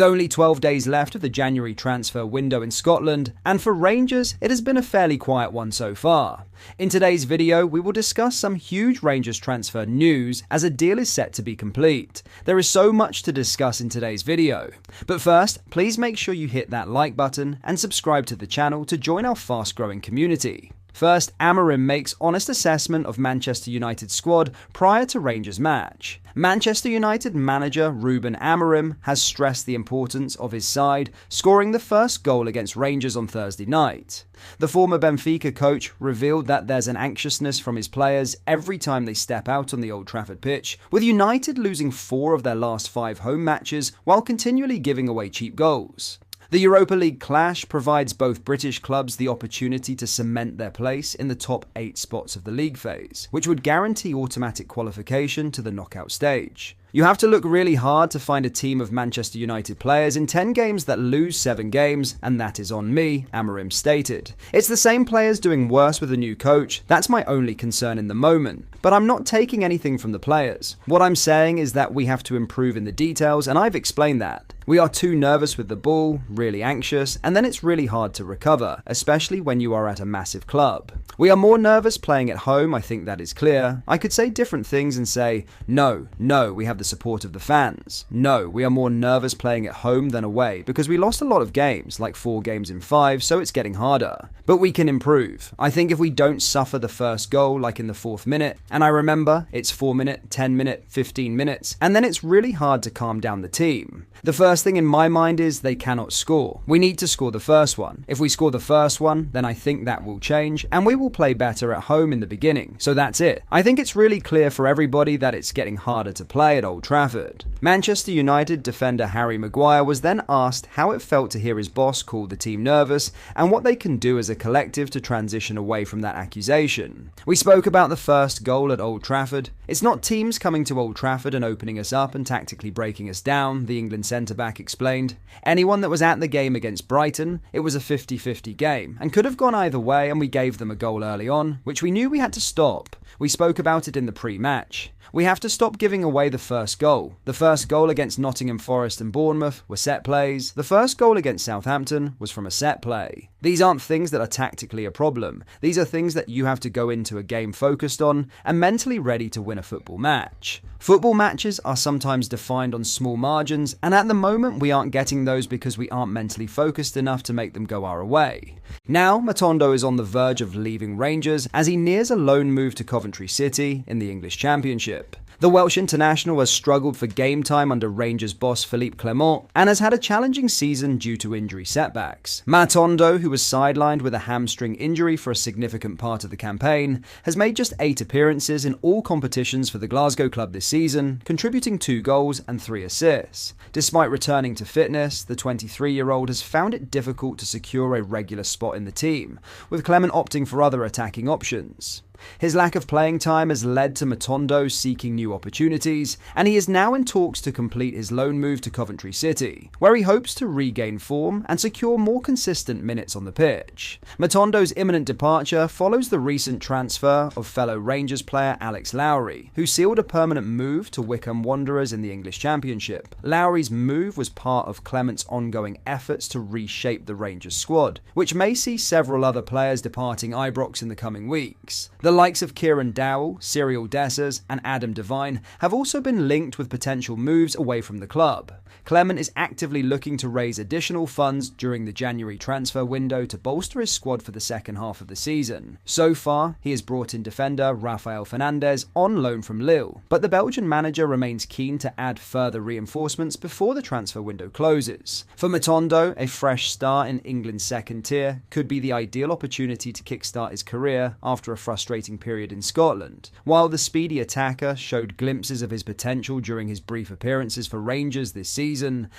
With only 12 days left of the January transfer window in Scotland, and for Rangers, it has been a fairly quiet one so far. In today's video, we will discuss some huge Rangers transfer news as a deal is set to be complete. There is so much to discuss in today's video. But first, please make sure you hit that like button and subscribe to the channel to join our fast-growing community. First, Amorim makes honest assessment of Manchester United's squad prior to Rangers' match. Manchester United manager Ruben Amorim has stressed the importance of his side, scoring the first goal against Rangers on Thursday night. The former Benfica coach revealed that there's an anxiousness from his players every time they step out on the Old Trafford pitch, with United losing 4 of their last 5 home matches while continually giving away cheap goals. The Europa League clash provides both British clubs the opportunity to cement their place in the top 8 spots of the league phase, which would guarantee automatic qualification to the knockout stage. You have to look really hard to find a team of Manchester United players in 10 games that lose 7 games, and that is on me, Amorim stated. It's the same players doing worse with a new coach. That's my only concern in the moment. But I'm not taking anything from the players. What I'm saying is that we have to improve in the details, and I've explained that. We are too nervous with the ball, really anxious, and then it's really hard to recover, especially when you are at a massive club. We are more nervous playing at home, I think that is clear. I could say different things and say, no, we have the support of the fans. No, we are more nervous playing at home than away because we lost a lot of games, like 4 games in 5, so it's getting harder. But we can improve. I think if we don't suffer the first goal, like in the 4th minute, and I remember it's 4 minute, 10 minute, 15 minutes, and then it's really hard to calm down the team. The first thing in my mind is they cannot score. We need to score the first one. If we score the first one, then I think that will change, and we will play better at home in the beginning. So that's it. I think it's really clear for everybody that it's getting harder to play at Old Trafford. Manchester United defender Harry Maguire was then asked how it felt to hear his boss call the team nervous and what they can do as a collective to transition away from that accusation. We spoke about the first goal at Old Trafford. It's not teams coming to Old Trafford and opening us up and tactically breaking us down, the England centre-back explained. Anyone that was at the game against Brighton, it was a 50-50 game and could have gone either way, and we gave them a goal early on, which we knew we had to stop. We spoke about it in the pre-match. We have to stop giving away the first goal. The first goal against Nottingham Forest and Bournemouth were set plays. The first goal against Southampton was from a set play. These aren't things that are tactically a problem. These are things that you have to go into a game focused on and mentally ready to win a football match. Football matches are sometimes defined on small margins, and at the moment we aren't getting those because we aren't mentally focused enough to make them go our way. Now, Matondo is on the verge of leaving Rangers as he nears a loan move to Coventry City in the English Championship. The Welsh international has struggled for game time under Rangers boss Philippe Clement and has had a challenging season due to injury setbacks. Matondo, who was sidelined with a hamstring injury for a significant part of the campaign, has made just 8 appearances in all competitions for the Glasgow club this season, contributing 2 goals and 3 assists. Despite returning to fitness, the 23-year-old has found it difficult to secure a regular spot in the team, with Clement opting for other attacking options. His lack of playing time has led to Matondo seeking new opportunities, and he is now in talks to complete his loan move to Coventry City, where he hopes to regain form and secure more consistent minutes on the pitch. Matondo's imminent departure follows the recent transfer of fellow Rangers player Alex Lowry, who sealed a permanent move to Wycombe Wanderers in the English Championship. Lowry's move was part of Clement's ongoing efforts to reshape the Rangers squad, which may see several other players departing Ibrox in the coming weeks. The likes of Kieran Dowell, Cyril Dessers, and Adam Devine have also been linked with potential moves away from the club. Clement is actively looking to raise additional funds during the January transfer window to bolster his squad for the second half of the season. So far, he has brought in defender Rafael Fernandez on loan from Lille, but the Belgian manager remains keen to add further reinforcements before the transfer window closes. For Matondo, a fresh start in England's second tier could be the ideal opportunity to kickstart his career after a frustrating period in Scotland. While the speedy attacker showed glimpses of his potential during his brief appearances for Rangers this season,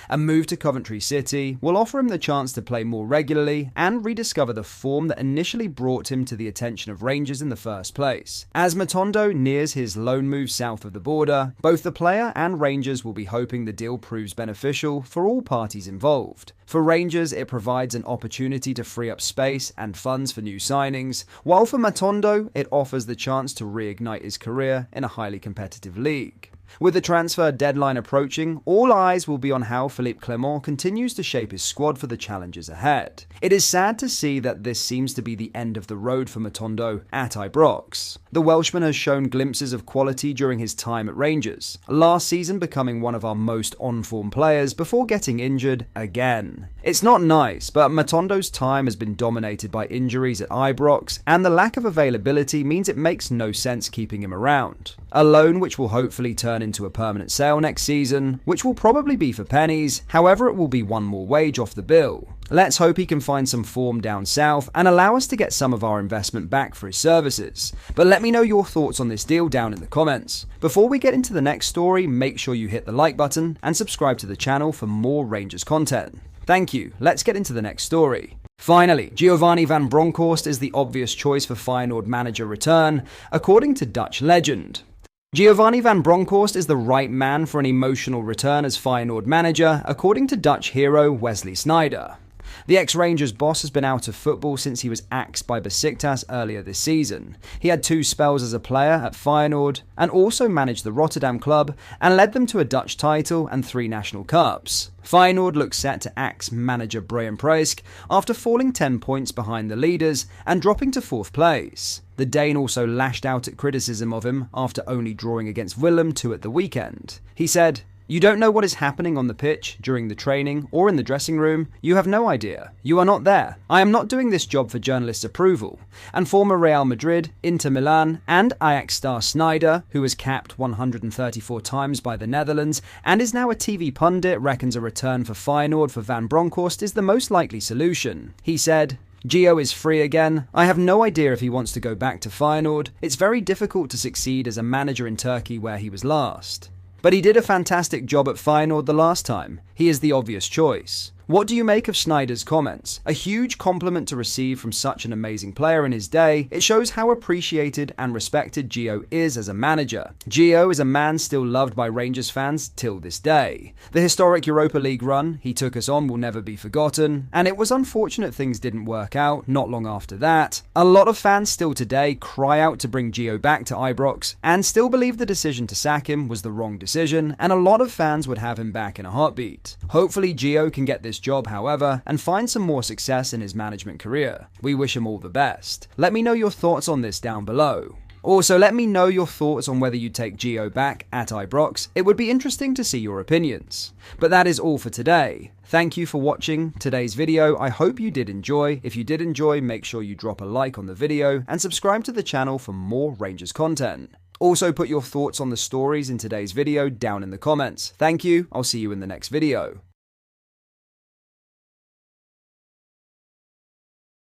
a move to Coventry City will offer him the chance to play more regularly and rediscover the form that initially brought him to the attention of Rangers in the first place. As Matondo nears his loan move south of the border, both the player and Rangers will be hoping the deal proves beneficial for all parties involved. For Rangers, it provides an opportunity to free up space and funds for new signings, while for Matondo, it offers the chance to reignite his career in a highly competitive league. With the transfer deadline approaching, all eyes will be on how Philippe Clement continues to shape his squad for the challenges ahead. It is sad to see that this seems to be the end of the road for Matondo at Ibrox. The Welshman has shown glimpses of quality during his time at Rangers, last season becoming one of our most on-form players before getting injured again. It's not nice, but Matondo's time has been dominated by injuries at Ibrox, and the lack of availability means it makes no sense keeping him around. A loan which will hopefully turn into a permanent sale next season, which will probably be for pennies, however it will be one more wage off the bill. Let's hope he can find some form down south and allow us to get some of our investment back for his services. But let me know your thoughts on this deal down in the comments. Before we get into the next story, make sure you hit the like button and subscribe to the channel for more Rangers content. Thank you, let's get into the next story. Finally, Giovanni van Bronckhorst is the obvious choice for Feyenoord manager return, according to Dutch legend. Giovanni van Bronckhorst is the right man for an emotional return as Feyenoord manager, according to Dutch hero Wesley Sneijder. The ex-Rangers boss has been out of football since he was axed by Besiktas earlier this season. He had 2 spells as a player at Feyenoord and also managed the Rotterdam club and led them to a Dutch title and 3 national cups. Feyenoord looks set to axe manager Brian Prijsk after falling 10 points behind the leaders and dropping to 4th place. The Dane also lashed out at criticism of him after only drawing against Willem 2 at the weekend. He said, "You don't know what is happening on the pitch, during the training, or in the dressing room. You have no idea. You are not there. I am not doing this job for journalists' approval." And former Real Madrid, Inter Milan, and Ajax star Sneijder, who was capped 134 times by the Netherlands and is now a TV pundit, reckons a return for Feyenoord for Van Bronckhorst is the most likely solution. He said, "Gio is free again. I have no idea if he wants to go back to Feyenoord. It's very difficult to succeed as a manager in Turkey where he was last. But he did a fantastic job at Feyenoord the last time. He is the obvious choice." What do you make of Sneijder's comments? A huge compliment to receive from such an amazing player in his day. It shows how appreciated and respected Gio is as a manager. Gio is a man still loved by Rangers fans till this day. The historic Europa League run he took us on will never be forgotten, and it was unfortunate things didn't work out not long after that. A lot of fans still today cry out to bring Gio back to Ibrox and still believe the decision to sack him was the wrong decision, and a lot of fans would have him back in a heartbeat. Hopefully Gio can get this job, however, and find some more success in his management career. We wish him all the best. Let me know your thoughts on this down below. Also, let me know your thoughts on whether you take Gio back at Ibrox. It would be interesting to see your opinions. But that is all for today. Thank you for watching today's video. I hope you did enjoy. If you did enjoy, make sure you drop a like on the video and subscribe to the channel for more Rangers content. Also, put your thoughts on the stories in today's video down in the comments. Thank you. I'll see you in the next video.